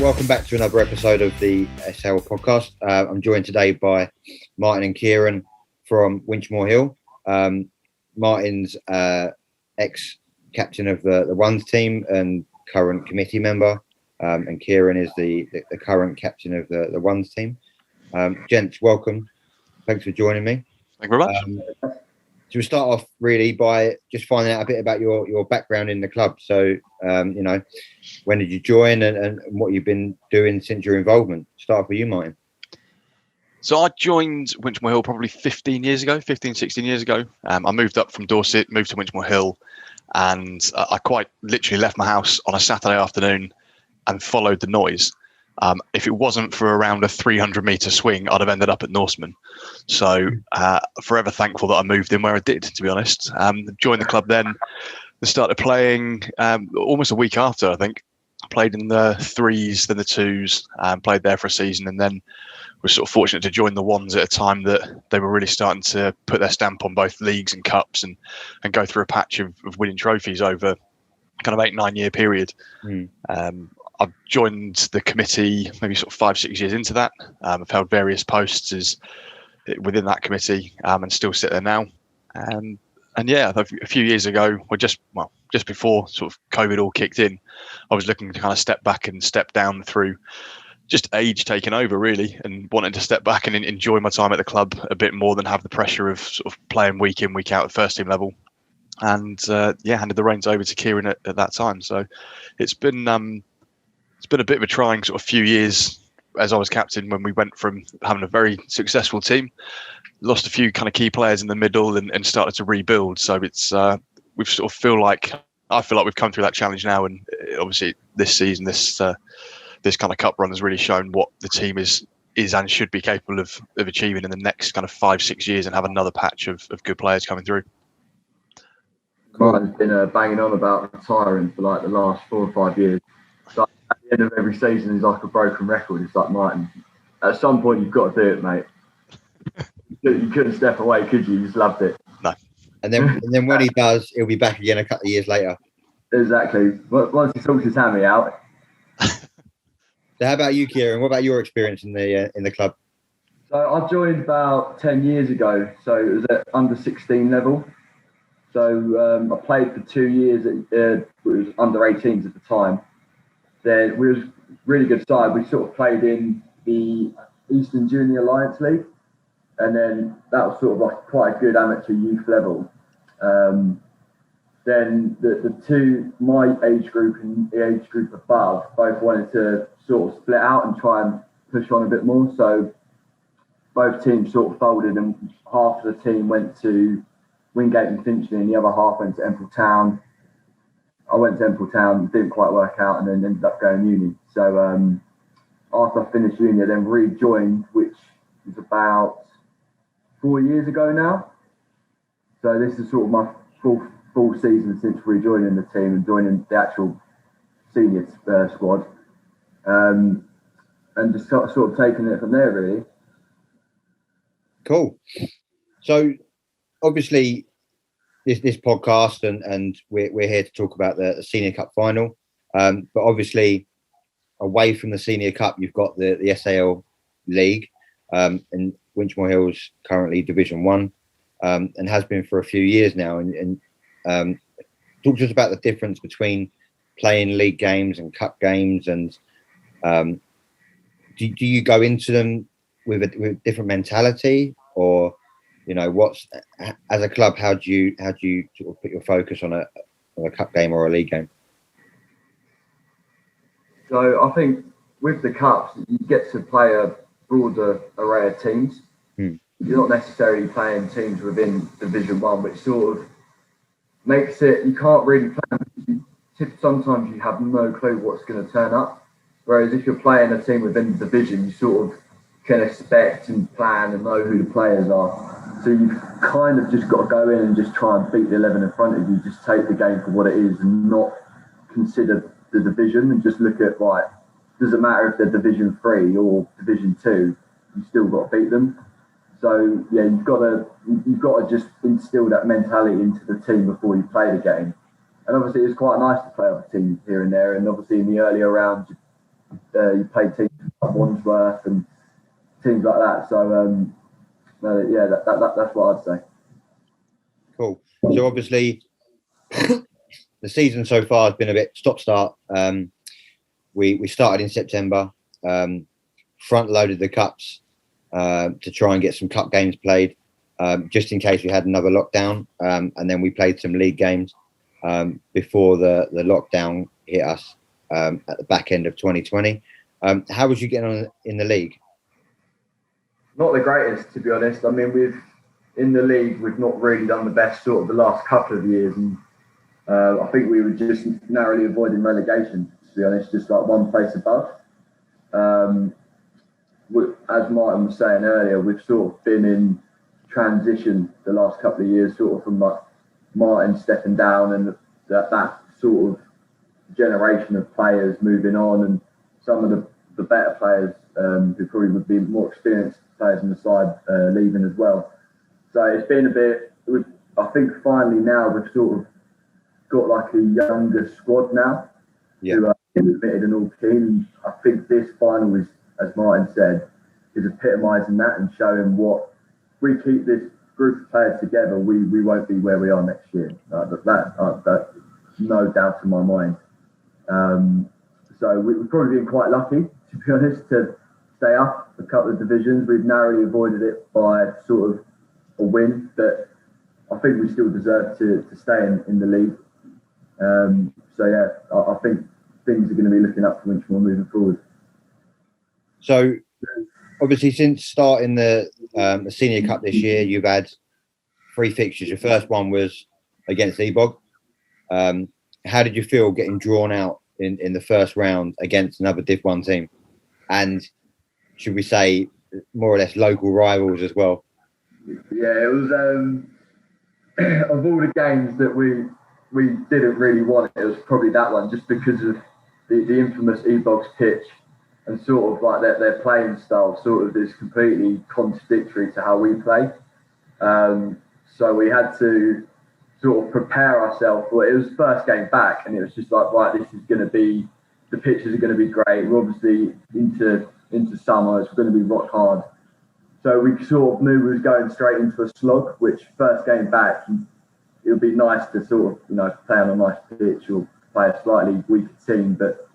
welcome back to another episode of the SAL podcast. I'm joined today by Martin and Kieran from Winchmore Hill. Martin's ex-captain of the Ones team and current committee member, and Kieran is the current captain of the Ones team. Gents, welcome. Thanks for joining me. Thank you very much. So we start off really by just finding out a bit about your background in the club. So, when did you join and what you've been doing since your involvement? Start off with you, Martin. So I joined Winchmore Hill probably 16 years ago. I moved up from Dorset, moved to Winchmore Hill, and I quite literally left my house on a Saturday afternoon and followed the noise. If it wasn't for around a 300-metre swing, I'd have ended up at Norseman. So forever thankful that I moved in where I did, to be honest. Joined the club then. I started playing almost a week after, I think. I played in the threes, then the twos, played there for a season, and then was sort of fortunate to join the ones at a time that they were really starting to put their stamp on both leagues and cups and go through a patch of winning trophies over kind of 8-9 year period. I've joined the committee maybe sort of 5-6 years into that. I've held various posts within that committee and still sit there now. And yeah, a few years ago, just before sort of COVID all kicked in, I was looking to kind of step back and step down through just age taking over really, and wanting to step back and enjoy my time at the club a bit more than have the pressure of sort of playing week in, week out at first team level. And handed the reins over to Kieran at that time. So it's been a bit of a trying sort of few years as I was captain, when we went from having a very successful team, lost a few kind of key players in the middle and started to rebuild. So it's I feel like we've come through that challenge now, and obviously this season, this kind of cup run has really shown what the team is and should be capable of achieving in the next kind of 5-6 years, and have another patch of good players coming through. Martin's been banging on about retiring for like the last 4 or 5 years. So at the end of every season is like a broken record. It's like, Martin, at some point you've got to do it, mate. You couldn't step away, could you? You just loved it. No. And then when he does, he'll be back again a couple of years later. Exactly. Once he sorts his hammy out. So how about you, Kieran? What about your experience in the club? So I joined about 10 years ago. So it was at under 16 level. So I played for 2 years. It was under 18s at the time. Then we was a really good side. We sort of played in the Eastern Junior Alliance League, and then that was sort of like quite a good amateur youth level. Then the two, my age group and the age group above, both wanted to sort of split out and try and push on a bit more. So both teams sort of folded, and half of the team went to Wingate and Finchley, and the other half went to Emple Town. I went to Emple Town, didn't quite work out, and then ended up going uni. So after I finished uni, I then rejoined, which is about 4 years ago now. So this is sort of my full season since rejoining the team and joining the actual senior squad, and just sort of taking it from there, really. Cool. So obviously this podcast and we're here to talk about the Senior Cup Final, but obviously away from the Senior Cup you've got the SAL League, and Winchmore Hill's currently Division 1, and has been for a few years now, and talk to us about the difference between playing league games and cup games, and do you go into them with a different mentality, or what's, as a club, how do you sort of put your focus on a cup game or a league game? So I think with the cups, you get to play a broader array of teams. You're not necessarily playing teams within Division 1, which sort of makes it, you can't really plan. Sometimes you have no clue what's going to turn up. Whereas if you're playing a team within the division, you sort of can expect and plan and know who the players are. So you've kind of just got to go in and just try and beat the 11 in front of you, just take the game for what it is and not consider the division, and just look at, right, doesn't matter if they're Division 3 or Division 2, you still got to beat them. So yeah, you've got to just instill that mentality into the team before you play the game. And obviously it's quite nice to play off a team here and there, and obviously in the earlier rounds you play teams like Wandsworth and teams like that. So yeah, that's what I'd say. Cool. So obviously, the season so far has been a bit stop-start. We started in September, front-loaded the cups to try and get some cup games played, just in case we had another lockdown. And then we played some league games before the lockdown hit us at the back end of 2020. How was you getting on in the league? Not the greatest, to be honest. I mean, in the league, we've not really done the best sort of the last couple of years. And I think we were just narrowly avoiding relegation, to be honest, just like one place above. As Martin was saying earlier, we've sort of been in transition the last couple of years, sort of from like Martin stepping down and that sort of generation of players moving on, and some of the better players who probably would be more experienced players on the side leaving as well. So it's been a bit. I think finally now we've sort of got like a younger squad now who are committed and all keen. I think this final is, as Martin said, is epitomising that and showing what we keep this group of players together. We won't be where we are next year. That's no doubt in my mind. So we've probably been quite lucky, to be honest, to stay up a couple of divisions. We've narrowly avoided it by sort of a win, but I think we still deserve to stay in the league. So yeah, I think things are going to be looking up for Winchmore moving forward. So obviously, since starting the Senior Cup this year, you've had 3 fixtures. Your first one was against Ebog. How did you feel getting drawn out in the first round against another Div 1 team? And should we say more or less local rivals as well? Yeah, it was of all the games that we didn't really want, it was probably that one, just because of the infamous Ebog's pitch and sort of like their playing style sort of is completely contradictory to how we play. So we had to sort of prepare ourselves for it. It was the first game back, and it was just like, right, this is going to be, the pitches are going to be great. We're obviously into summer, it's going to be rock hard. So we sort of knew we was going straight into a slog, which first game back, it would be nice to sort of, play on a nice pitch or play a slightly weaker team. But,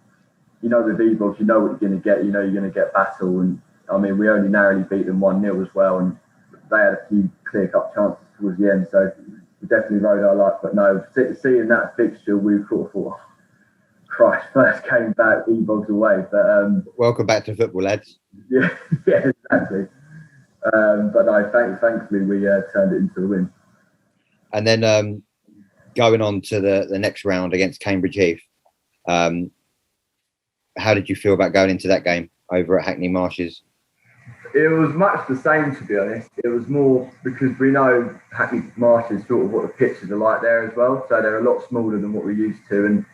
with Ebog, you know what you're going to get. You know you're going to get battle. And, I mean, we only narrowly beat them 1-0 as well. And they had a few clear-cut chances towards the end. So we definitely rode our luck. But no, seeing that fixture, we sort of thought, Christ, first game back, Ebog's away. But welcome back to football, lads. Yeah, exactly. But no, thankfully we turned it into a win. And then going on to the next round against Cambridge Heath, how did you feel about going into that game over at Hackney Marshes? It was much the same, to be honest. It was more because we know Hackney Marshes sort of what the pitches are like there as well. So they're a lot smaller than what we're used to, and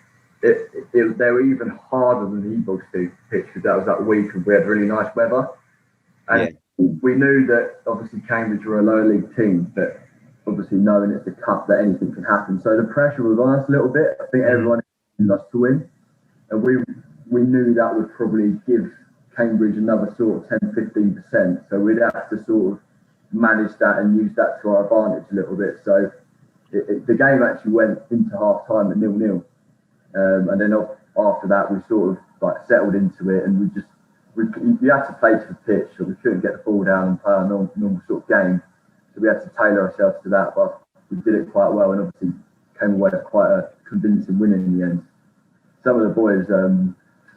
they were even harder than the Ebog's pitch because that was that week and we had really nice weather. And we knew that obviously Cambridge were a lower league team, but obviously knowing it's a cup that anything can happen. So the pressure was on us a little bit. I think everyone expected us to win. And we knew that would probably give Cambridge another sort of 10-15%. So we'd have to sort of manage that and use that to our advantage a little bit. So the game actually went into half time at 0-0. And then after that, we sort of like settled into it, and we had to play to the pitch, so we couldn't get the ball down and play a normal sort of game. So we had to tailor ourselves to that, but we did it quite well, and obviously came away with quite a convincing win in the end. Some of the boys,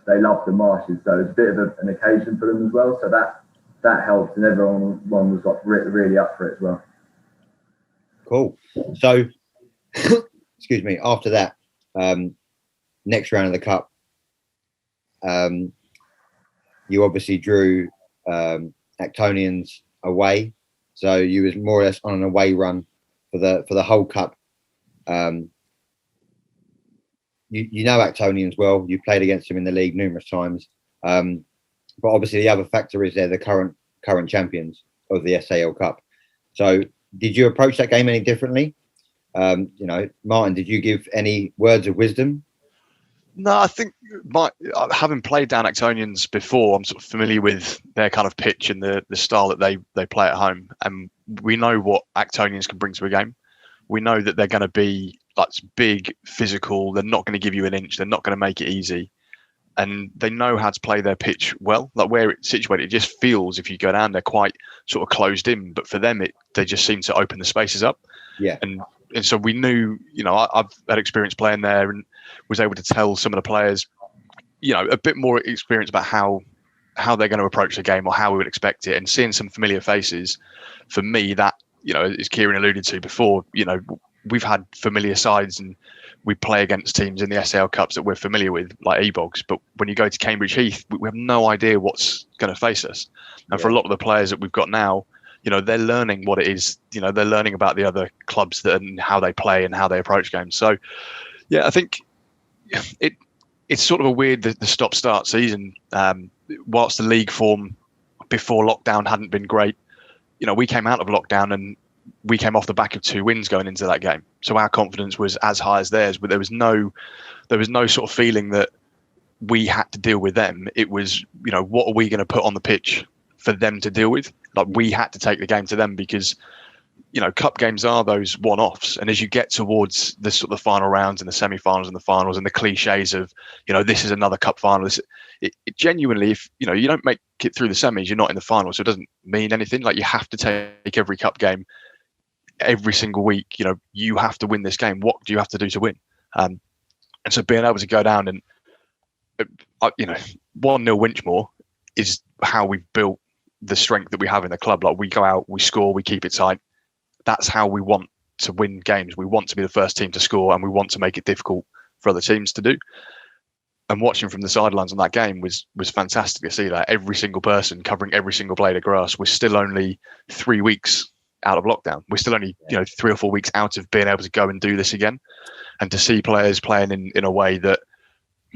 they loved the Marshes, so it was a bit of an occasion for them as well. So that helped, and everyone was like really up for it as well. Cool. So, excuse me. After that, next round of the cup, you obviously drew Actonians away, so you was more or less on an away run for the whole cup. You know Actonians well. You played against them in the league numerous times, but obviously the other factor is they're the current champions of the SAL Cup. So, did you approach that game any differently? Martin, did you give any words of wisdom? No, I think having played down Actonians before, I'm sort of familiar with their kind of pitch and the style that they play at home, and we know what Actonians can bring to a game. We know that they're going to be like big, physical. They're not going to give you an inch. They're not going to make it easy, and they know how to play their pitch well. Like where it's situated, it just feels if you go down, they're quite sort of closed in. But for them, they just seem to open the spaces up. Yeah, and so we knew, I've had experience playing there and was able to tell some of the players, a bit more experience about how they're going to approach the game or how we would expect it. And seeing some familiar faces, for me, that, as Kieran alluded to before, we've had familiar sides and we play against teams in the SAL Cups that we're familiar with, like E-Bogs. But when you go to Cambridge Heath, we have no idea what's going to face us. And for a lot of the players that we've got now, they're learning what it is. They're learning about the other clubs and how they play and how they approach games. So, yeah, I think it's sort of a weird the stop-start season. Whilst the league form before lockdown hadn't been great, we came out of lockdown and we came off the back of 2 wins going into that game. So our confidence was as high as theirs, but there was no sort of feeling that we had to deal with them. It was, what are we going to put on the pitch for them to deal with? Like we had to take the game to them because, cup games are those one-offs. And as you get towards the sort of the final rounds and the semi-finals and the finals and the cliches of, this is another cup final, it genuinely, if, you don't make it through the semis, you're not in the final. So it doesn't mean anything. Like you have to take every cup game every single week. You have to win this game. What do you have to do to win? And so being able to go down and, 1-0 Winchmore is how we've built the strength that we have in the club. Like we go out, we score, we keep it tight. That's how we want to win games. We want to be the first team to score and we want to make it difficult for other teams to do. And watching from the sidelines on that game was fantastic to see that every single person covering every single blade of grass. We're still only 3 weeks out of lockdown. We're still only 3 or 4 weeks out of being able to go and do this again. And to see players playing in a way that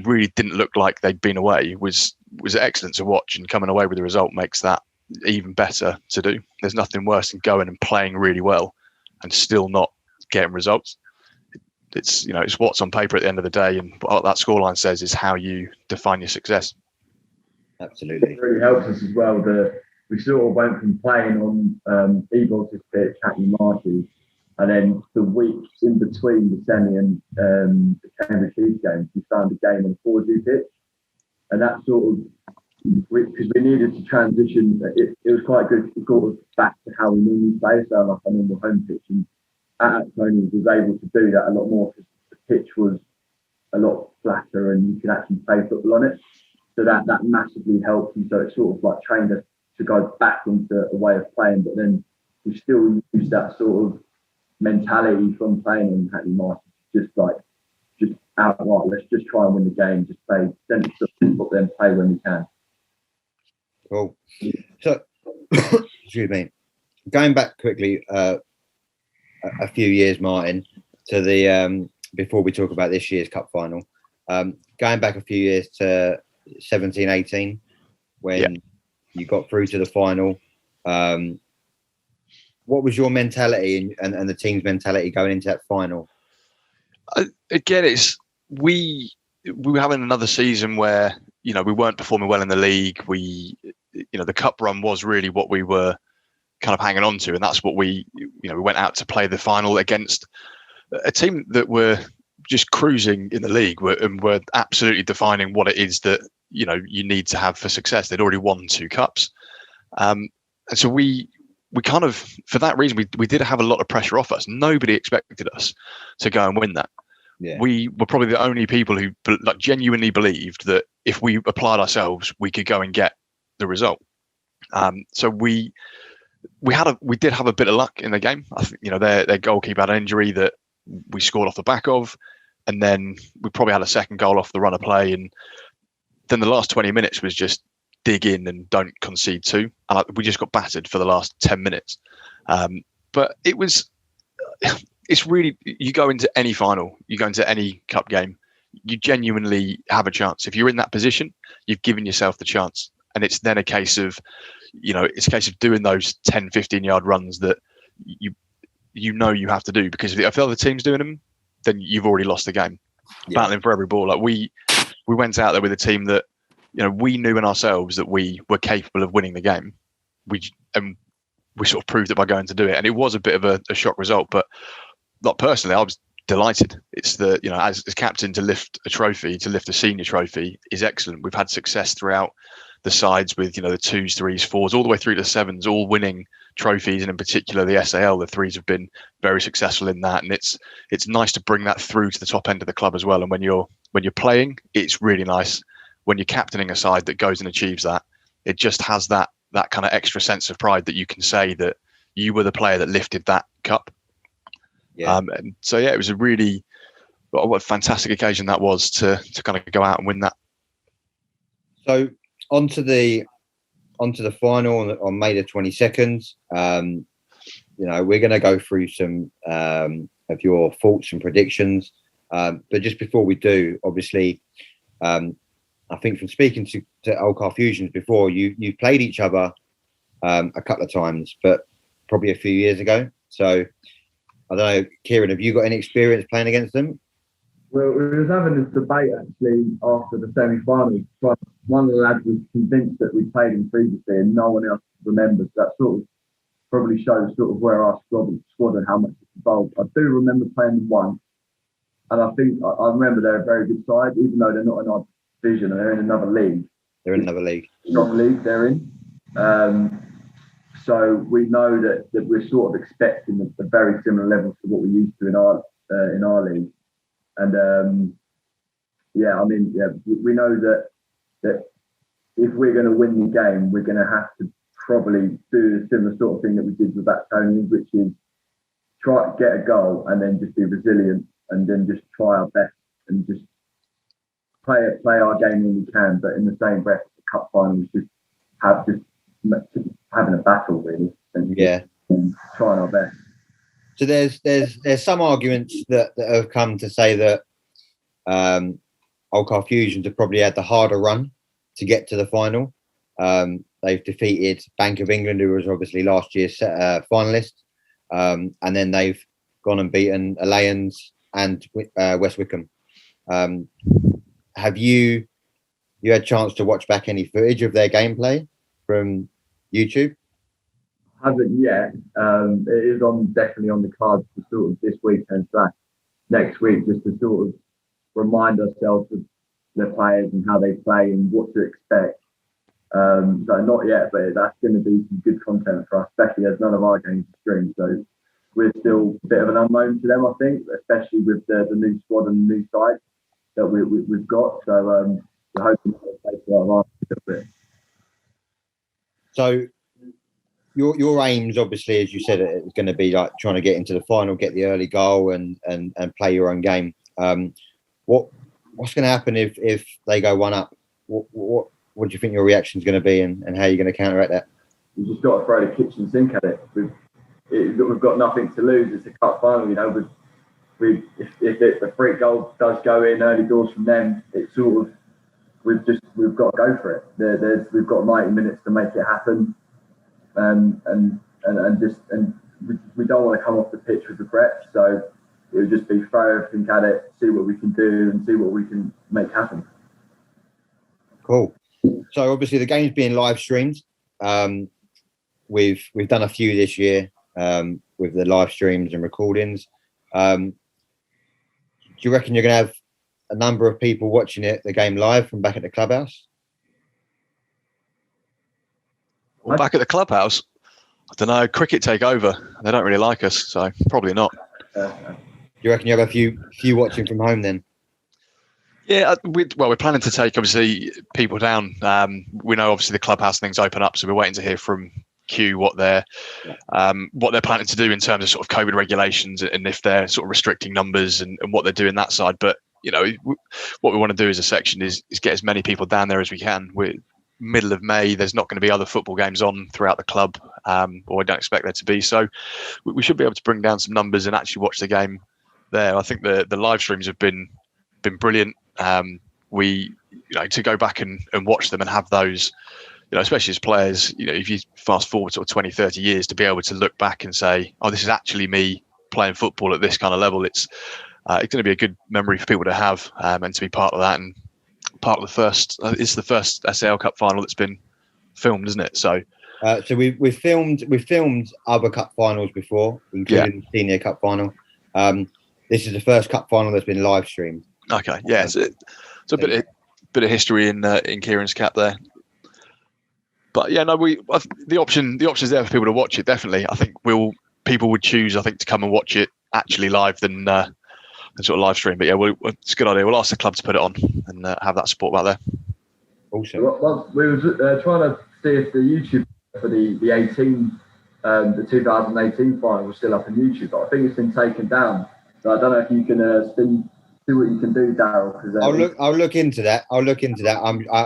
really didn't look like they'd been away was excellent to watch, and coming away with the result makes that even better to do. There's nothing worse than going and playing really well and still not getting results. It's it's what's on paper at the end of the day, and what that scoreline says is how you define your success. Absolutely. It really helps us as well that we sort of went from playing on E-Bogs' pitch, Hackney Marshes, and then the week in between the semi and the Cambridge Heath games, we found a game on 4G pitch, and that sort of, because we needed to transition, it was quite good to go back to how we normally play, so like a normal home pitch. And Tony was able to do that a lot more because the pitch was a lot flatter and you could actually play football on it. So that massively helped. And so it sort of like trained us to go back into a way of playing, but then we still use that sort of mentality from playing in Hackney Marshes, just outright, let's just try and win the game, just play, then play when we can. Cool. So, excuse me. Going back quickly, a few years, Martin, to the before we talk about this year's cup final. Going back a few years to 17-18, when you got through to the final. What was your mentality and the team's mentality going into that final? Again, we were having another season where we weren't performing well in the league. The cup run was really what we were kind of hanging on to, and that's what we went out to play the final against a team that were just cruising in the league and were absolutely defining what it is that you need to have for success. They'd already won 2 cups, and so we kind of, for that reason, we did have a lot of pressure off us. Nobody expected us to go and win that. Yeah. We were probably the only people who genuinely believed that if we applied ourselves, we could go and get the result. So we did have a bit of luck in the game. I think their goalkeeper had an injury that we scored off the back of, and then we probably had a second goal off the run of play, and then the last 20 minutes was just dig in and don't concede 2, and we just got battered for the last 10 minutes. But it's really, you go into any final, you go into any cup game, you genuinely have a chance. If you're in that position, you've given yourself the chance, and it's then a case of it's a case of doing those 10-15 yard runs that you have to do, because if the other team's doing them, then you've already lost the game. battling for every ball. Like we went out there with a team that, we knew in ourselves that we were capable of winning the game. We sort of proved it by going to do it, and it was a bit of a shock result. But not personally, I was delighted. It's as captain, to lift a senior trophy is excellent. We've had success throughout the sides with the 2s, 3s, 4s, all the way through to 7s, all winning trophies, and in particular the SAL, the 3s have been very successful in that. And it's nice to bring that through to the top end of the club as well. And when you're playing, it's really nice when you're captaining a side that goes and achieves that. It just has that kind of extra sense of pride that you can say that you were the player that lifted that cup. Yeah. And so it was a really what a fantastic occasion that was to kind of go out and win that. So onto the final on May the 22nd. We're going to go through some of your thoughts and predictions. But just before we do, obviously, I think from speaking to Old Fusions before, you've played each other a couple of times, but probably a few years ago. So I don't know, Kieran, have you got any experience playing against them? Well, we was having this debate actually after the semi-final. One of the lads was convinced that we played him previously and no one else remembers. That sort of probably shows sort of where our squad and how much it's involved. I do remember playing them once, and I think I remember they're a very good side, even though they're not in our division and they're in another league. They're in another league. Strong league they're in. So we know that we're sort of expecting a very similar levels to what we're used to in our league. And we know that if we're going to win the game, we're going to have to probably do a similar sort of thing that we did with Actonians, which is try to get a goal and then just be resilient and then just try our best and just play our game when we can. But in the same breath, the cup final is just having a battle really, and trying our best. So there's some arguments that have come to say that Old Fusions have probably had the harder run to get to the final. They've defeated Bank of England, who was obviously last year's finalist, and then they've gone and beaten Alliance and West Wickham. Have you had a chance to watch back any footage of their gameplay from YouTube? Haven't yet. It is definitely on the cards for sort of this weekend / next week, just to sort of remind ourselves of the players and how they play and what to expect. So not yet, but that's going to be some good content for us, especially as none of our games are streamed. So we're still a bit of an unknown to them, I think, especially with the new squad and the new side that we've got. So we're hoping to play for our last bit. So your aims, obviously, as you said, it's going to be like trying to get into the final, get the early goal, and play your own game. What's going to happen if they go one up? What do you think your reaction is going to be, and how are you going to counteract that? You just got to throw the kitchen sink at it. We've got nothing to lose. It's a cup final, If the free goal does go in early doors from them, it's sort of we've got to go for it. We've got 90 minutes to make it happen, and we don't want to come off the pitch with regret. So it would just be throw everything at it, see what we can do, and see what we can make happen. Cool. So obviously the game's being live streamed. We've done a few this year with the live streams and recordings. Do you reckon you're going to have a number of people watching the game live from back at the clubhouse? Well, back at the clubhouse, I don't know. Cricket take over. They don't really like us, so probably not. Do you reckon you have a few watching from home then? Yeah, we're planning to take obviously people down. We know obviously the clubhouse things open up, so we're waiting to hear from Q what they're planning to do in terms of sort of COVID regulations and if they're sort of restricting numbers and what they're doing that side. But what we want to do as a section is get as many people down there as we can. We're middle of May. There's not going to be other football games on throughout the club, or I don't expect there to be. So we should be able to bring down some numbers and actually watch the game there. I think the live streams have been brilliant. To go back and watch them and have those, especially as players, if you fast forward sort of 20, 30 years, to be able to look back and say, oh, this is actually me playing football at this kind of level. it's going to be a good memory for people to have, and to be part of that, and part of the first. It's the first SAL Cup final that's been filmed, isn't it? So we've filmed other cup finals before, including the Senior Cup Final. This is the first cup final that's been live streamed. Okay, yeah, so a bit of history in Kieran's cap there. But yeah, no, the option's there for people to watch it. Definitely, I think people would choose, to come and watch it actually live than sort of live stream. But yeah, it's a good idea. We'll ask the club to put it on and have that support back there. Also, well, we were trying to see if the YouTube for the 2018 final was still up on YouTube, but I think it's been taken down. So I don't know if you can see what you can do, Daryl. I'll look into that.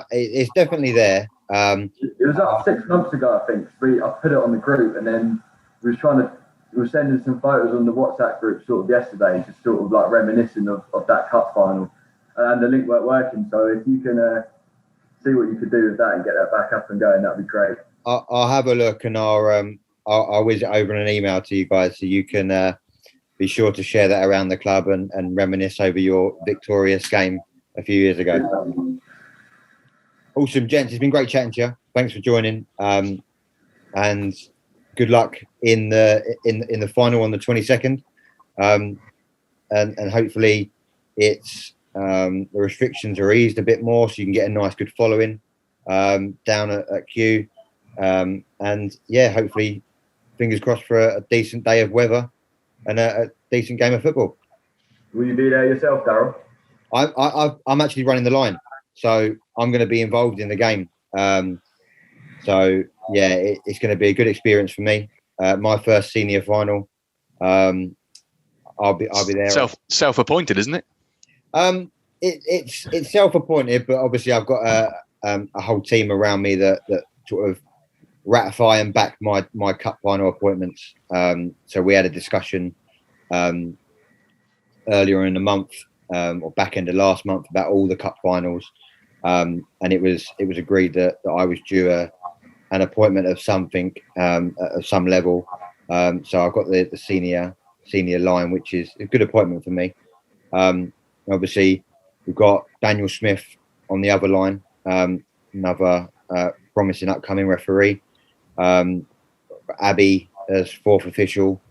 It's definitely there. It was up 6 months ago, I think. I put it on the group, and then we were sending some photos on the WhatsApp group sort of yesterday, just sort of like reminiscing of that cup final, and the link weren't working. So if you can see what you could do with that and get that back up and going, that'd be great. I'll have a look, and I'll whiz it over in an email to you guys, so you can be sure to share that around the club and reminisce over your victorious game a few years ago. Awesome, gents. It's been great chatting to you. Thanks for joining, and good luck in the final on the 22nd. And hopefully it's the restrictions are eased a bit more, so you can get a nice good following down at Kew. And yeah, hopefully, fingers crossed for a decent day of weather and a decent game of football. Will you be there yourself, Daryl? I'm actually running the line, so I'm going to be involved in the game. So yeah, it's going to be a good experience for me. My first senior final. I'll be there. Self-appointed, isn't it? It's self-appointed, but obviously I've got a whole team around me that sort of ratify and back my cup final appointments. So we had a discussion earlier in the month, or back end of last month, about all the cup finals, and it was agreed that I was due an appointment of something at some level. So I've got the senior line, which is a good appointment for me. Obviously, we've got Daniel Smith on the other line, another promising upcoming referee. Abby as fourth official,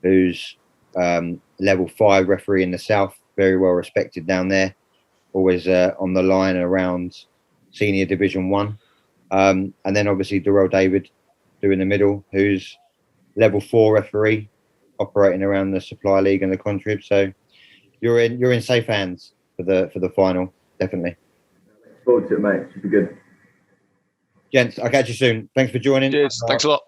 who's level 5 referee in the south, very well respected down there, always on the line around senior division 1. And then obviously Darrell David doing the middle, who's level 4 referee, operating around the Supply League and the Contrib. So you're in safe hands for the final, definitely. Look forward to it, mate. Should be good. Gents, I'll catch you soon. Thanks for joining. Cheers. Thanks a lot.